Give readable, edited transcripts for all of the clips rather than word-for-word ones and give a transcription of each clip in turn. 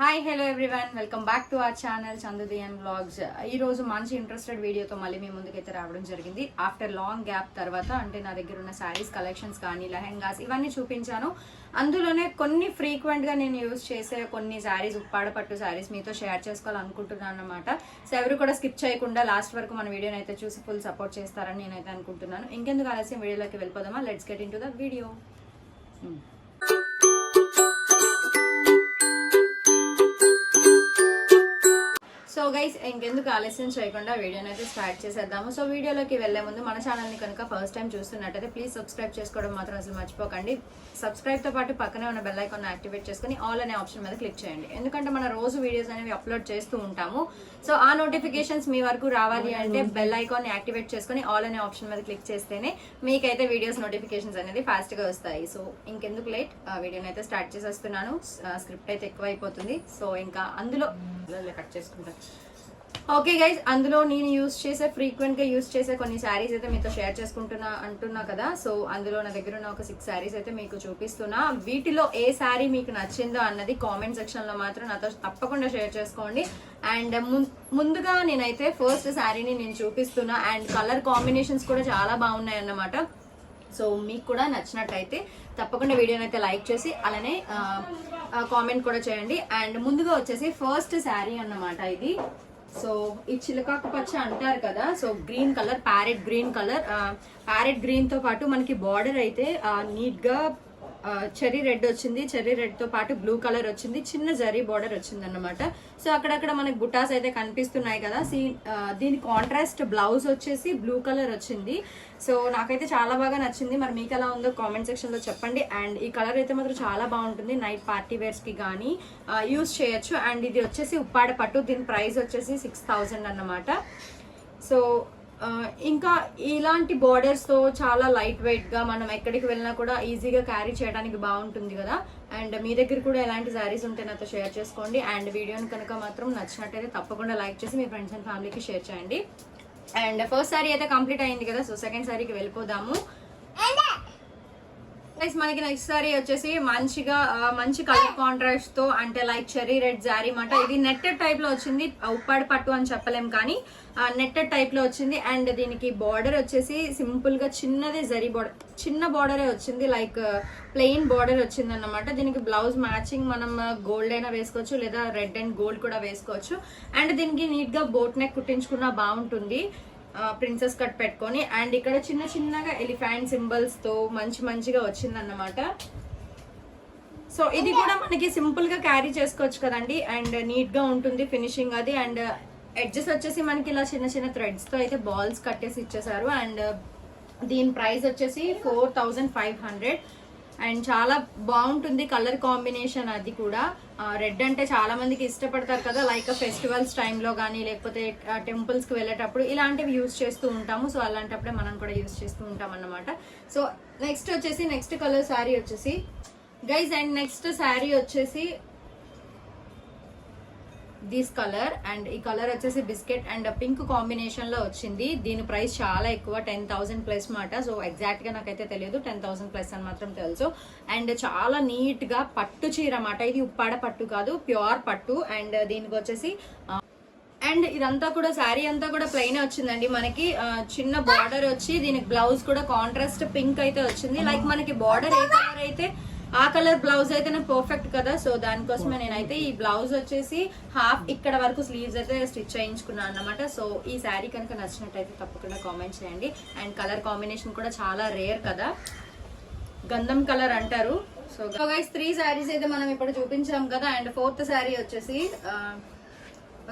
Hi hello everyone, welcome back to our channel చందుదియన్ vlogs. ఈ రోజు మంచి ఇంట్రెస్టెడ్ వీడియోతో మళ్ళీ మీ ముందుకైతే రావడం జరిగింది. ఆఫ్టర్ లాంగ్ గ్యాప్ తర్వాత అంటే నా దగ్గర ఉన్న శారీస్ కలెక్షన్స్ కానీ లెహెంగాస్ ఇవన్నీ చూపించాను. అందులోనే కొన్ని ఫ్రీక్వెంట్గా నేను యూజ్ చేసే కొన్ని శారీస్, ఉప్పాడ పట్టు శారీస్ మీతో షేర్ చేసుకోవాలనుకుంటున్నాను అనమాట. సో ఎవరు కూడా స్కిప్ చేయకుండా లాస్ట్ వరకు మన వీడియోని అయితే చూసి ఫుల్ సపోర్ట్ చేస్తారని నేనైతే అనుకుంటున్నాను. ఇంకెందుకు ఆలస్యం వీడియోలోకి వెళ్ళిపోదామా? Let's get in to the video. So guys, ఇంకెందుకు ఆలస్యం చేయకుండా వీడియోని అయితే స్టార్ట్ చేసేద్దాము. సో వీడియోలోకి వెళ్లే ముందు మన ఛానల్ని కనుక ఫస్ట్ టైం చూస్తున్నట్టయితే ప్లీజ్ సబ్స్క్రైబ్ చేసుకోవడం మాత్రం అసలు మర్చిపోకండి. సబ్స్క్రైబ్తో పాటు పక్కనే ఉన్న బెల్ ఐకాన్ యాక్టివేట్ చేసుకుని ఆల్ అనే ఆప్షన్ మీద క్లిక్ చేయండి. ఎందుకంటే మన రోజు వీడియోస్ అనేవి అప్లోడ్ చేస్తూ ఉంటాము. సో ఆ నోటిఫికేషన్స్ మీ వరకు రావాలి అంటే బెల్ ఐకాన్ యాక్టివేట్ చేసుకుని ఆల్ అనే ఆప్షన్ మీద క్లిక్ చేస్తేనే మీకైతే వీడియోస్ నోటిఫికేషన్స్ అనేది ఫాస్ట్గా వస్తాయి. సో ఇంకెందుకు లేట్, వీడియోని అయితే స్టార్ట్ చేసేస్తున్నాను. స్క్రిప్ట్ అయితే ఎక్కువ అయిపోతుంది. సో ఇంకా అందులో కట్ చేసుకుంటాను. ఓకే గైజ్, అందులో నేను ఫ్రీక్వెంట్ గా యూజ్ చేసే కొన్ని శారీస్ అయితే మీతో షేర్ అంటున్నా కదా. సో అందులో నా దగ్గర ఉన్న ఒక 6 శారీస్ అయితే మీకు చూపిస్తున్నా. వీటిలో ఏ శారీ మీకు నచ్చిందో అన్నది కామెంట్ సెక్షన్ లో మాత్రం నాతో తప్పకుండా షేర్ చేసుకోండి. అండ్ ముందుగా నేనైతే ఫస్ట్ శారీని నేను చూపిస్తున్నా. అండ్ కలర్ కాంబినేషన్స్ కూడా చాలా బాగున్నాయి అన్నమాట. సో మీకు కూడా నచ్చినట్టయితే తప్పకుండా వీడియోని అయితే లైక్ చేసి అలానే కామెంట్ కూడా చేయండి. అండ్ ముందుగా వచ్చేసి ఫస్ట్ శారీ అన్నమాట ఇది. సో ఈ చిలకాకు పచ్చ అంటారు కదా. So green colour, parrot green colour, parrot green తో పాటు మనకి బార్డర్ అయితే నీట్ గా చెర్రీ రెడ్ వచ్చింది. చెర్రీ రెడ్ తో పాటు బ్లూ కలర్ వచ్చింది. చిన్న జరీ బార్డర్ వచ్చింది అన్నమాట. సో అక్కడక్కడ మనకి బుటాస్ అయితే కనిపిస్తున్నాయి కదా. దీని కాంట్రాస్ట్ బ్లౌజ్ వచ్చేసి బ్లూ కలర్ వచ్చింది. సో నాకైతే చాలా బాగా నచ్చింది. మరి మీకు ఎలా ఉందో కామెంట్ సెక్షన్ లో చెప్పండి. అండ్ ఈ కలర్ అయితే మాత్రం చాలా బాగుంటుంది. నైట్ పార్టీ వేర్స్ కి కానీ యూజ్ చేయొచ్చు. అండ్ ఇది వచ్చేసి ఉప్పాడ పట్టు. దీని ప్రైస్ వచ్చేసి 6000 అన్నమాట. సో ఇంకా ఇలాంటి బార్డర్స్ తో చాలా లైట్ వెయిట్ గా మనం ఎక్కడికి వెళ్ళినా కూడా ఈజీగా క్యారీ చేయడానికి బాగుంటుంది కదా. అండ్ మీ దగ్గర కూడా ఎలాంటి శారీస్ ఉంటే నాతో షేర్ చేసుకోండి. అండ్ వీడియోని కనుక మాత్రం నచ్చినట్టయితే తప్పకుండా లైక్ చేసి మీ ఫ్రెండ్స్ అండ్ ఫ్యామిలీకి షేర్ చేయండి. అండ్ ఫస్ట్ శారీ అయితే కంప్లీట్ అయింది కదా. సో సెకండ్ శారీకి వెళ్ళిపోదాము. మనకి నెక్స్ట్ సారీ వచ్చేసి మంచి కలర్ కాంట్రాస్ట్ తో అంటే లైక్ చెర్రీ రెడ్ జారీ మాట. ఇది నెట్టెడ్ టైప్ లో వచ్చింది. ఉప్పాడ పట్టు అని చెప్పలేం కానీ నెట్టెడ్ టైప్ లో వచ్చింది. అండ్ దీనికి బార్డర్ వచ్చేసి సింపుల్ గా చిన్నదే జరీ బార్డర్, చిన్న బార్డరే వచ్చింది. లైక్ ప్లెయిన్ బార్డర్ వచ్చింది అన్నమాట. దీనికి బ్లౌజ్ మ్యాచింగ్ మనం గోల్డ్ అయినా వేసుకోవచ్చు లేదా రెడ్ అండ్ గోల్డ్ కూడా వేసుకోవచ్చు. అండ్ దీనికి నీట్ గా బోట్ నెక్ కుట్టించుకున్నా బాగుంటుంది, ప్రిన్సెస్ కట్ పెట్టుకొని. అండ్ ఇక్కడ చిన్న చిన్నగా ఎలిఫెంట్ సింబల్స్ తో మంచిగా వచ్చిందన్నమాట. సో ఇది కూడా మనకి సింపుల్ గా క్యారీ చేసుకోవచ్చు కదండి. అండ్ నీట్ గా ఉంటుంది ఫినిషింగ్ అది. అండ్ ఎడ్జెస్ వచ్చేసి మనకి ఇలా చిన్న థ్రెడ్స్ తో అయితే బాల్స్ కట్టేసి ఇచ్చేసారు. అండ్ దీని ప్రైస్ వచ్చేసి 4500. అండ్ చాలా బాగుంటుంది కలర్ కాంబినేషన్. అది కూడా రెడ్ అంటే చాలా మందికి ఇష్టపడతారు కదా. లైక్ ఫెస్టివల్స్ టైంలో కానీ లేకపోతే టెంపుల్స్ కి వెళ్ళేటప్పుడు ఇలాంటివి యూజ్ చేస్తూ ఉంటాము. సో అలాంటప్పుడే మనం కూడా యూజ్ చేస్తూ ఉంటాం అన్నమాట. సో నెక్స్ట్ కలర్ శారీ వచ్చేసి గైజ్. అండ్ నెక్స్ట్ శారీ వచ్చేసి దిస్ కలర్. అండ్ ఈ కలర్ వచ్చేసి బిస్కెట్ అండ్ పింక్ కాంబినేషన్ లో వచ్చింది. దీని ప్రైస్ చాలా ఎక్కువ, 10,000 ప్లస్ మాట. సో ఎగ్జాక్ట్ గా నాకైతే తెలియదు, 10,000 ప్లస్ అని మాత్రం తెలుసు. అండ్ చాలా నీట్ గా పట్టు చీర మాట. ఇది ఉప్పాడ పట్టు కాదు, ప్యూర్ పట్టు. అండ్ దీనికి వచ్చేసి అండ్ ఇదంతా కూడా శారీ అంతా కూడా ప్లెయిన్ వచ్చిందండి. మనకి చిన్న బార్డర్ వచ్చి దీనికి బ్లౌజ్ కూడా కాంట్రాస్ట్ పింక్ అయితే వచ్చింది. లైక్ మనకి బార్డర్ ఏ కలర్ అయితే ఆ కలర్ బ్లౌజ్ అయితే నాకు పర్ఫెక్ట్ కదా. సో దానికోసమే నేనైతే ఈ బ్లౌజ్ వచ్చేసి హాఫ్ ఇక్కడ వరకు స్లీవ్స్ అయితే స్టిచ్ చేయించుకున్నాను అన్నమాట. సో ఈ శారీ కనుక నచ్చినట్టయితే తప్పకుండా కామెంట్ చేయండి. అండ్ కలర్ కాంబినేషన్ కూడా చాలా రేర్ కదా, గంధం కలర్ అంటారు. సో గైస్ 3 శారీస్ అయితే మనం ఇప్పుడు చూపించాం కదా. అండ్ ఫోర్త్ శారీ వచ్చేసి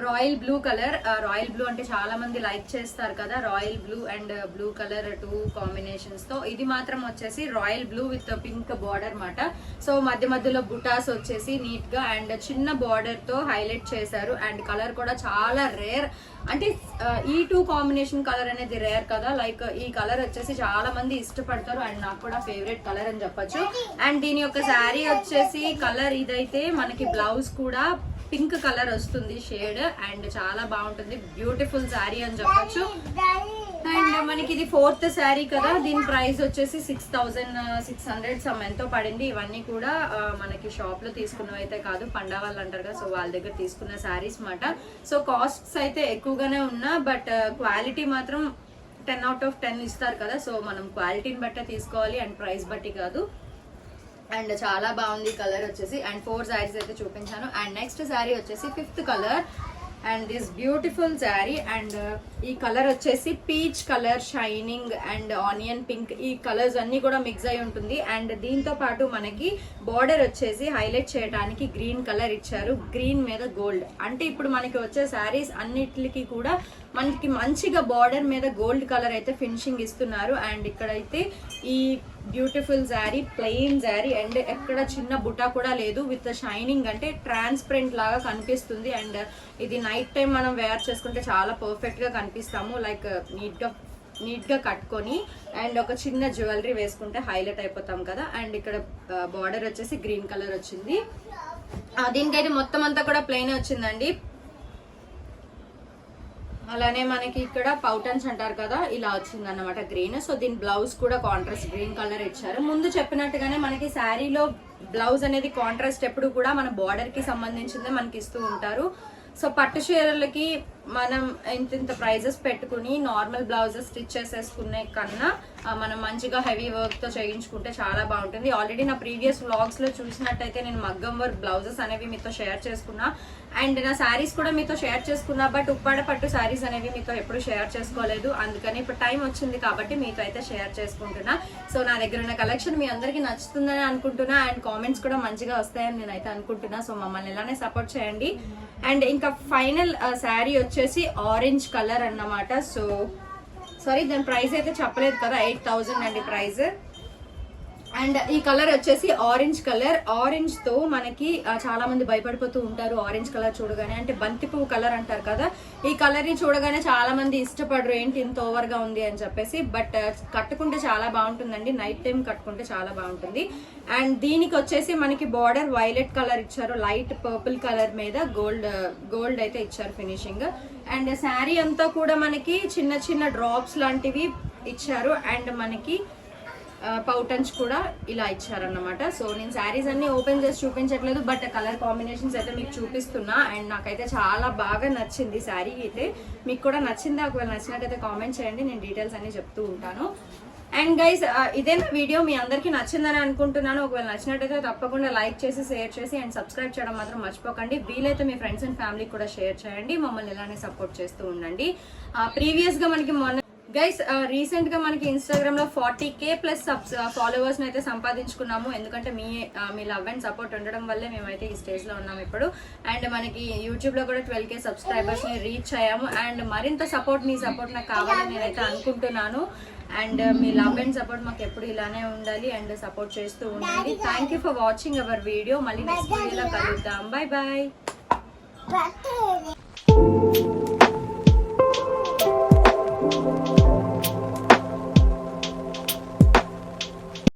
royal blue colour. Royal blue అంటే చాలా మంది లైక్ చేస్తారు కదా. Royal blue and blue colour 2 combinations తో ఇది మాత్రం వచ్చేసి royal blue with pink border మాట. సో మధ్యలో బుటాస్ వచ్చేసి నీట్ గా అండ్ చిన్న బార్డర్ తో హైలైట్ చేశారు. అండ్ కలర్ కూడా చాలా రేర్. అంటే ఈ 2 కాంబినేషన్ కలర్ అనేది రేర్ కదా. లైక్ ఈ కలర్ వచ్చేసి చాలా మంది ఇష్టపడతారు. అండ్ నాకు కూడా ఫేవరెట్ కలర్ అని చెప్పొచ్చు. అండ్ దీని యొక్క శారీ వచ్చేసి కలర్ ఇదైతే మనకి బ్లౌజ్ కూడా పింక్ కలర్ వస్తుంది షేడ్, అండ్ చాలా బాగుంటుంది, బ్యూటిఫుల్ శారీ అని చెప్పొచ్చు. అండ్ మనకి ఇది 4th శారీ కదా, దీని ప్రైస్ వచ్చేసి 6,600 సమ్ ఎంతో పడింది. ఇవన్నీ కూడా మనకి షాప్ లో తీసుకున్నవి అయితే కాదు, పండా వాళ్ళు అంటారు కదా, సో వాళ్ళ దగ్గర తీసుకున్న శారీస్ మాట. సో కాస్ట్స్ అయితే ఎక్కువగానే ఉన్నా, బట్ క్వాలిటీ మాత్రం 10 out of 10 ఇస్తారు కదా, సో మనం క్వాలిటీని బట్టే తీసుకోవాలి అండ్ ప్రైస్ బట్టి కాదు. అండ్ చాలా బాగుంది కలర్ వచ్చేసి. అండ్ 4 శారీస్ అయితే చూపించాను. అండ్ నెక్స్ట్ శారీ వచ్చేసి 5th colour, and this beautiful sari. And ఈ కలర్ వచ్చేసి peach colour, shining and onion pink, ఈ కలర్స్ అన్ని కూడా మిక్స్ అయి ఉంటుంది. అండ్ దీంతో పాటు మనకి బార్డర్ వచ్చేసి హైలైట్ చేయడానికి గ్రీన్ కలర్ ఇచ్చారు, గ్రీన్ మీద గోల్డ్. అంటే ఇప్పుడు మనకి వచ్చే శారీస్ అన్నిటికి కూడా మనకి మంచిగా బార్డర్ మీద గోల్డ్ కలర్ అయితే ఫినిషింగ్ ఇస్తున్నారు. అండ్ ఇక్కడైతే ఈ beautiful sari, plain sari, and ఎక్కడ చిన్న బుట్ట కూడా లేదు, విత్ షైనింగ్, అంటే ట్రాన్స్పరెంట్ లాగా కనిపిస్తుంది. అండ్ ఇది నైట్ టైం మనం వేర్ చేసుకుంటే చాలా పర్ఫెక్ట్ గా కనిపిస్తాము, లైక్ నీట్ గా కట్టుకొని అండ్ ఒక చిన్న జ్యువెలరీ వేసుకుంటే హైలైట్ అయిపోతాం కదా. అండ్ ఇక్కడ బార్డర్ వచ్చేసి గ్రీన్ కలర్ వచ్చింది. దీనికైతే మొత్తం అంతా కూడా ప్లెయిన్ వచ్చిందండి. అలానే మనకి ఇక్కడ పౌటన్స్ అంటారు కదా, ఇలా వచ్చింది అన్నమాట గ్రీన్. సో దీని బ్లౌజ్ కూడా కాంట్రాస్ట్ గ్రీన్ కలర్ ఇచ్చారు. ముందు చెప్పినట్టుగానే మనకి శారీలో బ్లౌజ్ అనేది కాంట్రాస్ట్ ఎప్పుడు కూడా మన బార్డర్ కి సంబంధించిందే మనకి ఇస్తూ ఉంటారు. సో పట్టు చీరలకి మనం ఇంత ప్రైజెస్ పెట్టుకుని నార్మల్ బ్లౌజెస్ స్టిచ్ చేసేసుకునే కన్నా మనం మంచిగా హెవీ వర్క్ తో చేయించుకుంటే చాలా బాగుంటుంది. ఆల్రెడీ నా ప్రీవియస్ వ్లాగ్స్ లో చూసినట్టయితే నేను మగ్గం వర్క్ బ్లౌజెస్ అనేవి మీతో షేర్ చేసుకున్నా, అండ్ నా శారీస్ కూడా మీతో షేర్ చేసుకున్నా, బట్ ఉప్పాడ పట్టు శారీస్ అనేవి మీతో ఎప్పుడు షేర్ చేసుకోలేదు. అందుకని ఇప్పుడు టైం వచ్చింది కాబట్టి మీతో అయితే షేర్ చేసుకుంటున్నా. సో నా దగ్గర ఉన్న కలెక్షన్ మీ అందరికీ నచ్చుతుందని అనుకుంటున్నా, అండ్ కామెంట్స్ కూడా మంచిగా వస్తాయని నేనైతే అనుకుంటున్నా. సో మమ్మల్ని ఇలానే సపోర్ట్ చేయండి. అండ్ ఇంకా ఫైనల్ శారీ వచ్చేసి ఆరెంజ్ కలర్ అన్నమాట. సో సారీ, దాని ప్రైస్ అయితే చెప్పలేదు కదా, 8,000 అండి ప్రైస్. అండ్ ఈ కలర్ వచ్చేసి ఆరెంజ్ కలర్. ఆరెంజ్ తో మనకి చాలా మంది భయపడిపోతూ ఉంటారు ఆరెంజ్ కలర్ చూడగానే, అంటే బంతి పువ్వు కలర్ అంటారు కదా, ఈ కలర్ ని చూడగానే చాలా మంది ఇష్టపడరు, ఏంటి ఇంత ఓవర్ గా ఉంది అని చెప్పేసి. బట్ కట్టుకుంటే చాలా బాగుంటుందండి, నైట్ టైం కట్టుకుంటే చాలా బాగుంటుంది. అండ్ దీనికి వచ్చేసి మనకి బార్డర్ వైలెట్ కలర్ ఇచ్చారు, లైట్ పర్పుల్ కలర్ మీద గోల్డ్ అయితే ఇచ్చారు ఫినిషింగ్. అండ్ శారీ అంతా కూడా మనకి చిన్న చిన్న డ్రాప్స్ లాంటివి ఇచ్చారు, అండ్ మనకి పౌటన్స్ కూడా ఇలా ఇచ్చారన్నమాట. సో నేను శారీస్ అన్ని ఓపెన్ చేసి చూపించట్లేదు, బట్ కలర్ కాంబినేషన్స్ అయితే మీకు చూపిస్తున్నా. అండ్ నాకైతే చాలా బాగా నచ్చింది శారీ అయితే. మీకు కూడా నచ్చిందా? ఒకవేళ నచ్చినట్టయితే కామెంట్ చేయండి, నేను డీటెయిల్స్ అన్ని చెప్తూ ఉంటాను. అండ్ గైస్, ఇదే వీడియో మీ అందరికీ నచ్చిందని అనుకుంటున్నాను. ఒకవేళ నచ్చినట్టయితే తప్పకుండా లైక్ చేసి, షేర్ చేసి అండ్ సబ్స్క్రైబ్ చేయడం మాత్రం మర్చిపోకండి. వీలైతే మీ ఫ్రెండ్స్ అండ్ ఫ్యామిలీకి కూడా షేర్ చేయండి. మమ్మల్ని ఇలానే సపోర్ట్ చేస్తూ ఉండండి. ప్రీవియస్ గా మనకి మొన్న గైస్ రీసెంట్ గా మనకి ఇన్స్టాగ్రామ్ లో 40K ప్లస్ ఫాలోవర్స్ అయితే సంపాదించుకున్నాము. ఎందుకంటే మీ లవ్ అండ్ సపోర్ట్ ఉండడం వల్లే మేమైతే ఈ స్టేజ్ లో ఉన్నాము ఇప్పుడు. అండ్ మనకి యూట్యూబ్ లో కూడా 12K సబ్స్క్రైబర్స్ ని రీచ్ అయ్యాము. అండ్ మరింత మీ సపోర్ట్ నాకు కావాలని నేనైతే అనుకుంటున్నాను. అండ్ మీ లవ్ అండ్ సపోర్ట్ మాకు ఎప్పుడు ఇలానే ఉండాలి, అండ్ సపోర్ట్ చేస్తూ ఉండండి. Thank you for watching our video. మళ్ళీ నెక్స్ట్ వీడియోలో కలుద్దాం. Bye bye.